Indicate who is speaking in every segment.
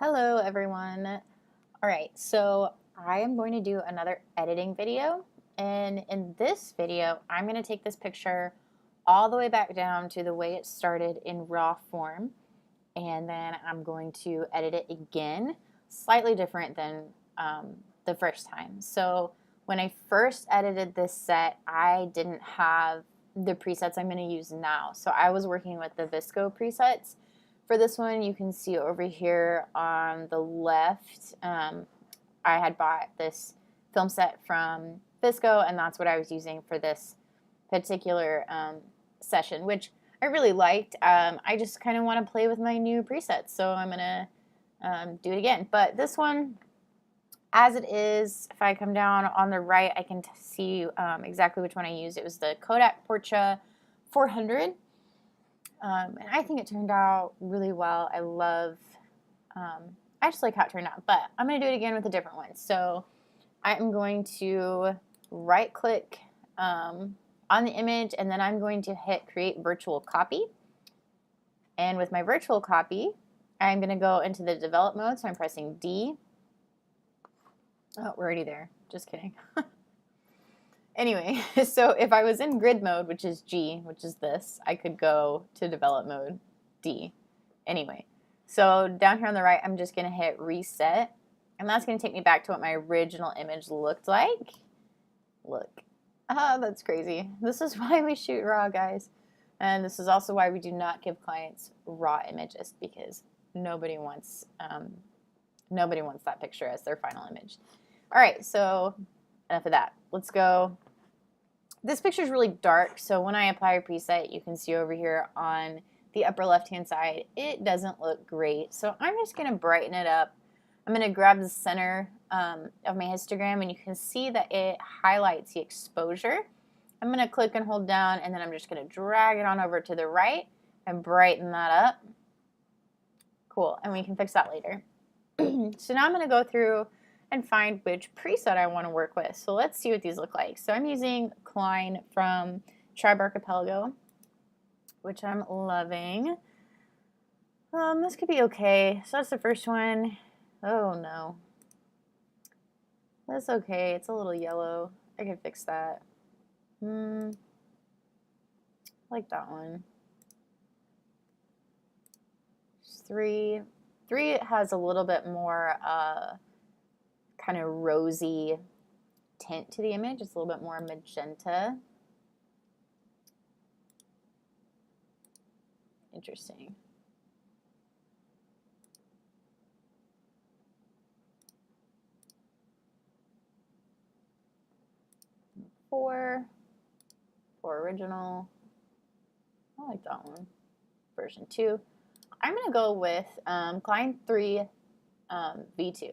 Speaker 1: Hello everyone. All right, so I am going to do another editing video, and in this video I'm going to take this picture all the way back down to the way it started in raw form, and then I'm going to edit it again, slightly different than the first time. So when I first edited this set, I didn't have the presets I'm going to use now. So I was working with the Visco presets. For this one, you can see over here on the left, I had bought this film set from Visco, and that's what I was using for this particular session, which I really liked. I just kind of want to play with my new presets, so I'm going to do it again. But this one, as it is, if I come down on the right, I can see exactly which one I used. It was the Kodak Portra 400. And I think it turned out really well. I just like how it turned out, but I'm going to do it again with a different one. So I'm going to right click on the image, and then I'm going to hit create virtual copy. And with my virtual copy, I'm going to go into the develop mode. So I'm pressing D. Oh, we're already there. Just kidding. Anyway, so if I was in grid mode, which is G, which is this, I could go to develop mode, D. Anyway, so down here on the right, I'm just going to hit reset, and that's going to take me back to what my original image looked like. Look. Ah, that's crazy. This is why we shoot raw, guys. And this is also why we do not give clients raw images, because nobody wants that picture as their final image. All right, so enough of that. Let's go. This picture is really dark, so when I apply a preset, you can see over here on the upper left-hand side, it doesn't look great. So I'm just going to brighten it up. I'm going to grab the center of my histogram, and you can see that it highlights the exposure. I'm going to click and hold down, and then I'm just going to drag it on over to the right and brighten that up. Cool, and we can fix that later. So now I'm going to go through and find which preset I want to work with. So let's see what these look like. So I'm using Klein from Tribe Archipelago, which I'm loving. This could be okay. So that's the first one. Oh no. That's okay. It's a little yellow. I can fix that. I like that one. Three has a little bit more kind of rosy tint to the image. It's a little bit more magenta. Interesting. Four original. I like that one. Version 2. I'm going to go with Klein 3 V2.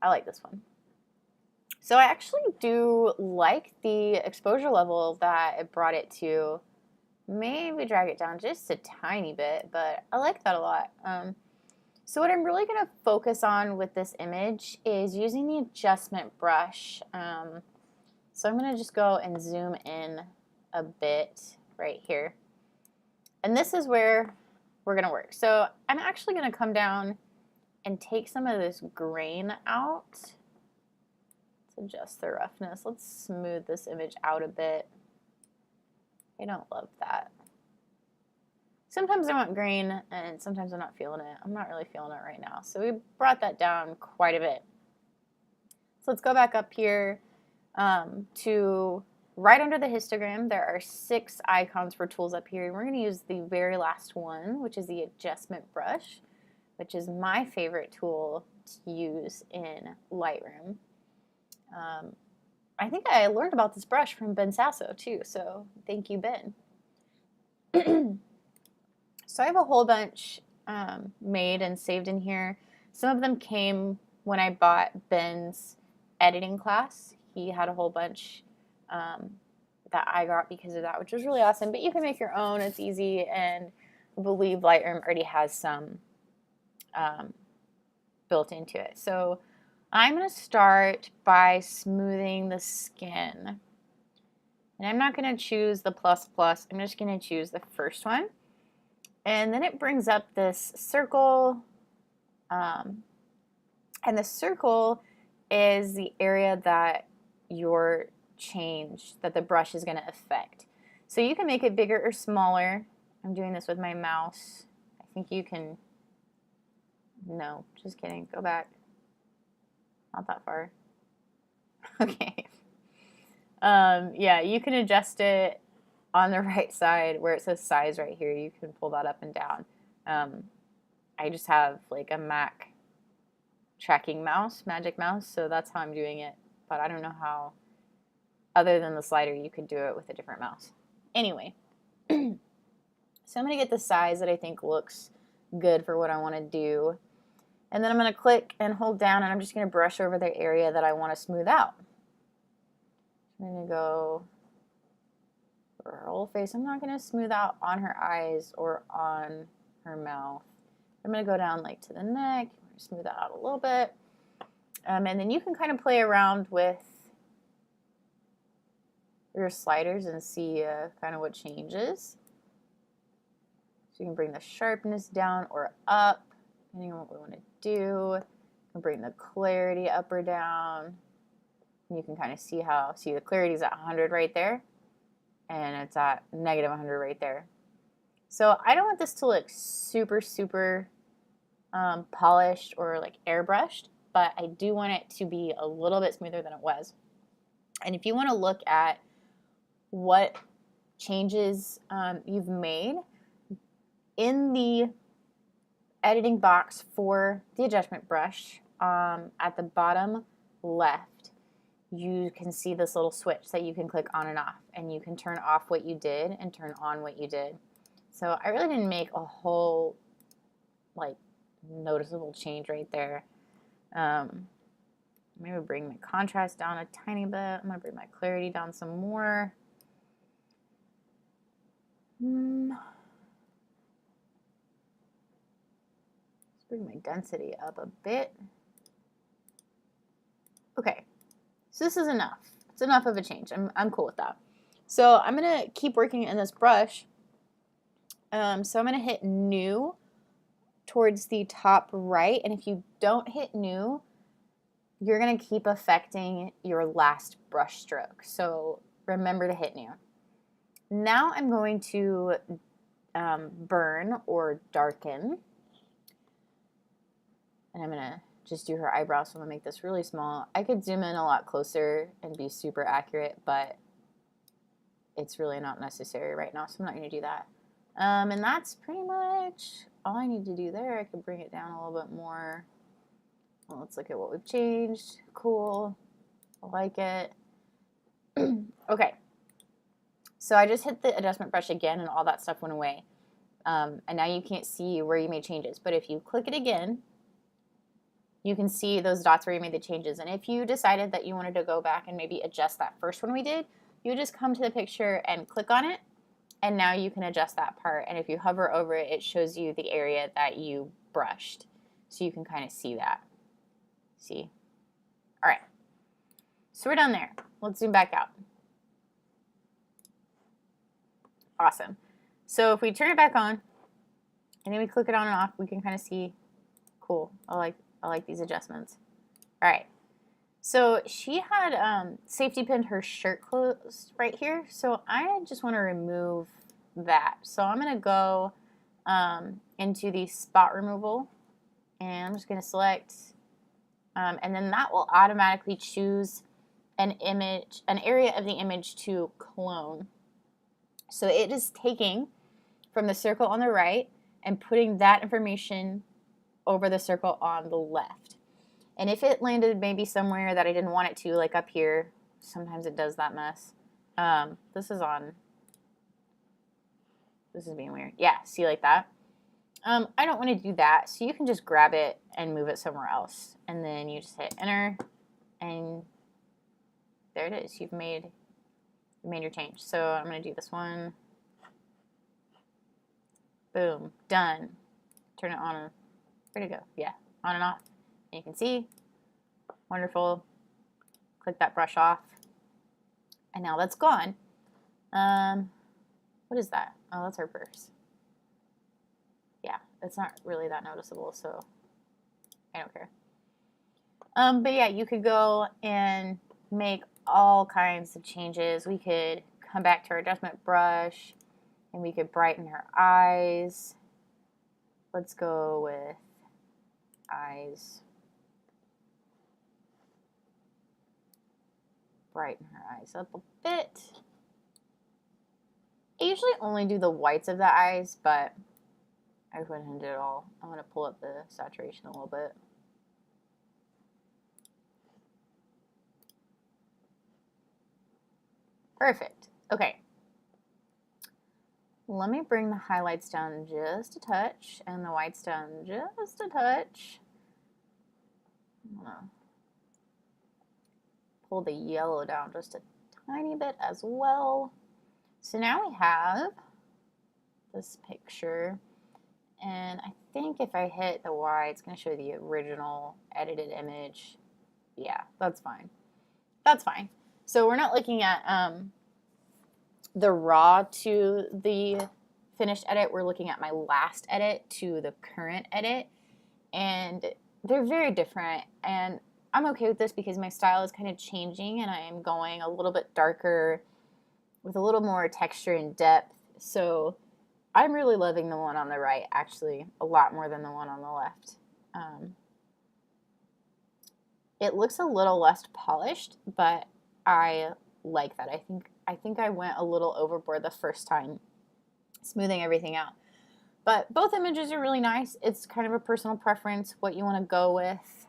Speaker 1: I like this one. So I actually do like the exposure level that it brought it to. Maybe drag it down just a tiny bit, but I like that a lot. So what I'm really going to focus on with this image is using the adjustment brush. So I'm going to just go and zoom in a bit right here. And this is where we're going to work. So I'm actually going to come down and take some of this grain out. Let's adjust the roughness. Let's smooth this image out a bit. I don't love that. Sometimes I want grain, and sometimes I'm not feeling it. I'm not really feeling it right now. So we brought that down quite a bit. So let's go back up here to right under the histogram. There are 6 icons for tools up here. We're going to use the very last one, which is the adjustment brush, which is my favorite tool to use in Lightroom. I think I learned about this brush from Ben Sasso too, so thank you, Ben. So I have a whole bunch made and saved in here. Some of them came when I bought Ben's editing class. He had a whole bunch that I got because of that, which was really awesome. But you can make your own. It's easy, and I believe Lightroom already has some built into it. So I'm going to start by smoothing the skin. And I'm not going to choose the plus plus. I'm just going to choose the first one. And then it brings up this circle And the circle is the area that your change, that the brush is going to affect. So you can make it bigger or smaller. I'm doing this with my mouse. I think you can, no, just kidding, go back. Not that far. Okay. Yeah, you can adjust it on the right side where it says size right here. You can pull that up and down. I just have like a Mac tracking mouse, magic mouse, so that's how I'm doing it. But I don't know how, other than the slider, you could do it with a different mouse. Anyway, so I'm going to get the size that I think looks good for what I want to do. And then I'm going to click and hold down, and I'm just going to brush over the area that I want to smooth out. I'm going to go for her whole face. I'm not going to smooth out on her eyes or on her mouth. I'm going to go down like to the neck, smooth that out a little bit. And then you can kind of play around with your sliders and see kind of what changes. So you can bring the sharpness down or up, depending on what we want to do. You can bring the clarity up or down. And you can kind of see how, see the clarity is at 100 right there, and it's at negative 100 right there. So I don't want this to look super, super polished or like airbrushed, but I do want it to be a little bit smoother than it was. And if you want to look at what changes you've made in the editing box for the adjustment brush, at the bottom left, you can see this little switch that you can click on and off, and you can turn off what you did and turn on what you did. So I really didn't make a whole like noticeable change right there. Maybe bring my contrast down a tiny bit. I'm going to bring my clarity down some more. Let's bring my density up a bit. Okay, so this is enough. It's enough of a change. I'm cool with that. So I'm going to keep working in this brush. So I'm going to hit New towards the top right, and if you don't hit New, you're going to keep affecting your last brush stroke. So remember to hit New. Now I'm going to burn or darken. And I'm going to just do her eyebrows, so I'm going to make this really small. I could zoom in a lot closer and be super accurate, but it's really not necessary right now, so I'm not going to do that. And that's pretty much all I need to do there. I could bring it down a little bit more. Well, let's look at what we've changed. Cool. I like it. Okay. So I just hit the adjustment brush again, and all that stuff went away. And now you can't see where you made changes. But if you click it again, you can see those dots where you made the changes. And if you decided that you wanted to go back and maybe adjust that first one we did, you just come to the picture and click on it. And now you can adjust that part. And if you hover over it, it shows you the area that you brushed. So you can kind of see that. See? All right. So we're done there. Let's zoom back out. Awesome. So if we turn it back on, and then we click it on and off, we can kind of see, cool, I like these adjustments. All right. So she had safety pinned her shirt closed right here. So I just want to remove that. So I'm going to go into the spot removal, and I'm just going to select, and then that will automatically choose an image, an area of the image to clone. So it is taking from the circle on the right and putting that information over the circle on the left. And if it landed maybe somewhere that I didn't want it to, like up here, sometimes it does that mess. This is being weird. Yeah, see, like that. I don't want to do that, so you can just grab it and move it somewhere else. And then you just hit enter, and there it is. You've made your change. So I'm going to do this one. Boom, done. Turn it on. Where'd it go? Yeah, on and off. And you can see, wonderful. Click that brush off. And now that's gone. What is that? Oh, that's her purse. Yeah, it's not really that noticeable, so I don't care. But yeah, you could go and make all kinds of changes. We could come back to our adjustment brush and we could brighten her eyes. Let's go with eyes. Brighten her eyes up a bit. I usually only do the whites of the eyes, but I went ahead and did it all. I'm going to pull up the saturation a little bit. Perfect. Okay. Let me bring the highlights down just a touch and the whites down just a touch. I'm going to pull the yellow down just a tiny bit as well. So now we have this picture, and I think if I hit the Y, it's going to show the original edited image. Yeah, that's fine. That's fine. So we're not looking at the raw to the finished edit. We're looking at my last edit to the current edit, and they're very different. And I'm okay with this because my style is kind of changing, and I am going a little bit darker with a little more texture and depth. So I'm really loving the one on the right, actually, a lot more than the one on the left. It looks a little less polished, but I like that. I think I went a little overboard the first time, smoothing everything out. But both images are really nice. It's kind of a personal preference, what you want to go with.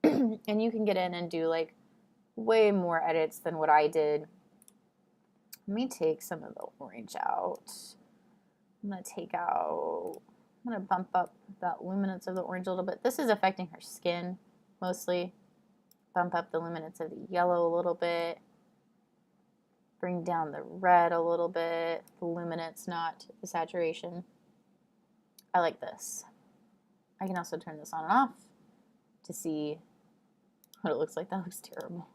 Speaker 1: And you can get in and do like way more edits than what I did. Let me take some of the orange out. I'm going to bump up that luminance of the orange a little bit. This is affecting her skin mostly. Bump up the luminance of the yellow a little bit. Bring down the red a little bit. The luminance, not the saturation. I like this. I can also turn this on and off to see what it looks like. That looks terrible.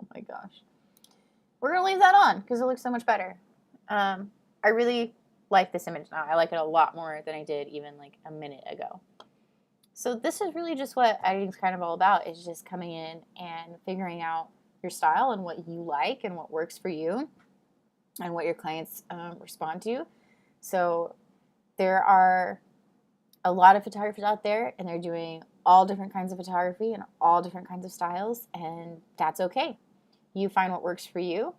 Speaker 1: Oh my gosh. We're going to leave that on because it looks so much better. I really like this image now. I like it a lot more than I did even like a minute ago. So this is really just what editing is kind of all about, is just coming in and figuring out your style and what you like and what works for you and what your clients respond to. So there are a lot of photographers out there, and they're doing all different kinds of photography and all different kinds of styles, and that's okay. You find what works for you,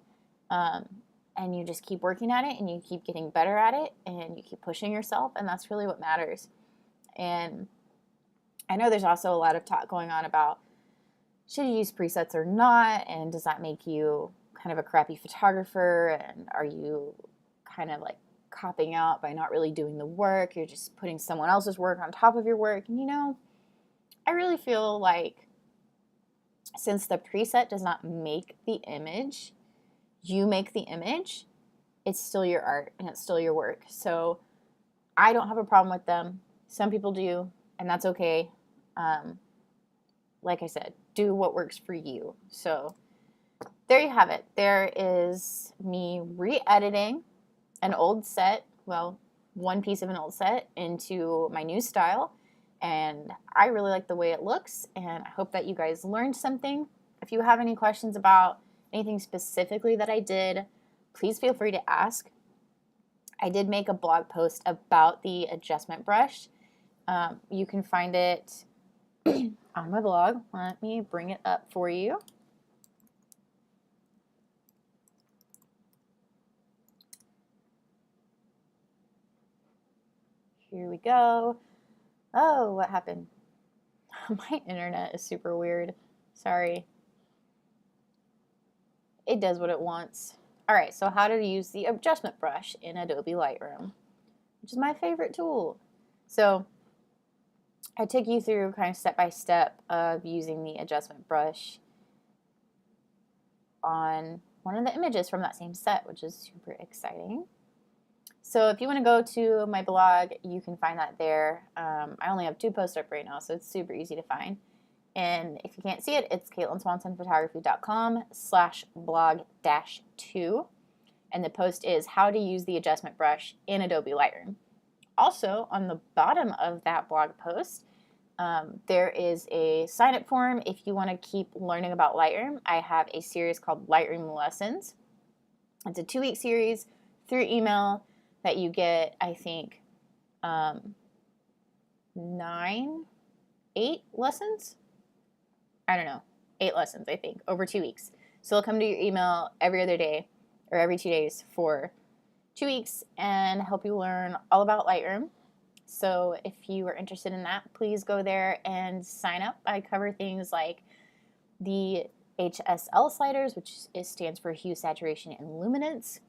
Speaker 1: and you just keep working at it, and you keep getting better at it, and you keep pushing yourself, and that's really what matters. And I know there's also a lot of talk going on about should you use presets or not, and does that make you kind of a crappy photographer, and are you kind of like copping out by not really doing the work, you're just putting someone else's work on top of your work. And you know, I really feel like since the preset does not make the image, you make the image, it's still your art and it's still your work. So I don't have a problem with them. Some people do, and that's okay. Like I said, do what works for you. So there you have it. There is me re-editing an old set, well, one piece of an old set into my new style, and I really like the way it looks, and I hope that you guys learned something. If you have any questions about anything specifically that I did, please feel free to ask. I did make a blog post about the adjustment brush. You can find it on my blog. Let me bring it up for you. Here we go. Oh, what happened? My internet is super weird. Sorry. It does what it wants. All right, so how to use the adjustment brush in Adobe Lightroom, which is my favorite tool. So I took you through kind of step-by-step of using the adjustment brush on one of the images from that same set, which is super exciting. So if you want to go to my blog, you can find that there. I only have 2 posts up right now, so it's super easy to find. And if you can't see it, it's CaitlinSwansonPhotography.com/blog-2. And the post is how to use the adjustment brush in Adobe Lightroom. Also, on the bottom of that blog post, There is a sign up form if you want to keep learning about Lightroom. I have a series called Lightroom Lessons. It's a 2-week series through email that you get, I think, 8 lessons. I don't know, 8 lessons, I think, over 2 weeks. So it'll come to your email every other day or every 2 days for 2 weeks and help you learn all about Lightroom. So if you are interested in that, please go there and sign up. I cover things like the HSL sliders, which stands for hue, saturation, and luminance,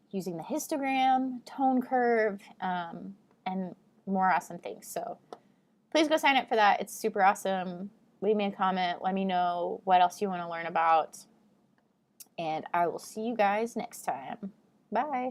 Speaker 1: using the histogram, tone curve, and more awesome things. So please go sign up for that. It's super awesome. Leave me a comment. Let me know what else you want to learn about. And I will see you guys next time. Bye.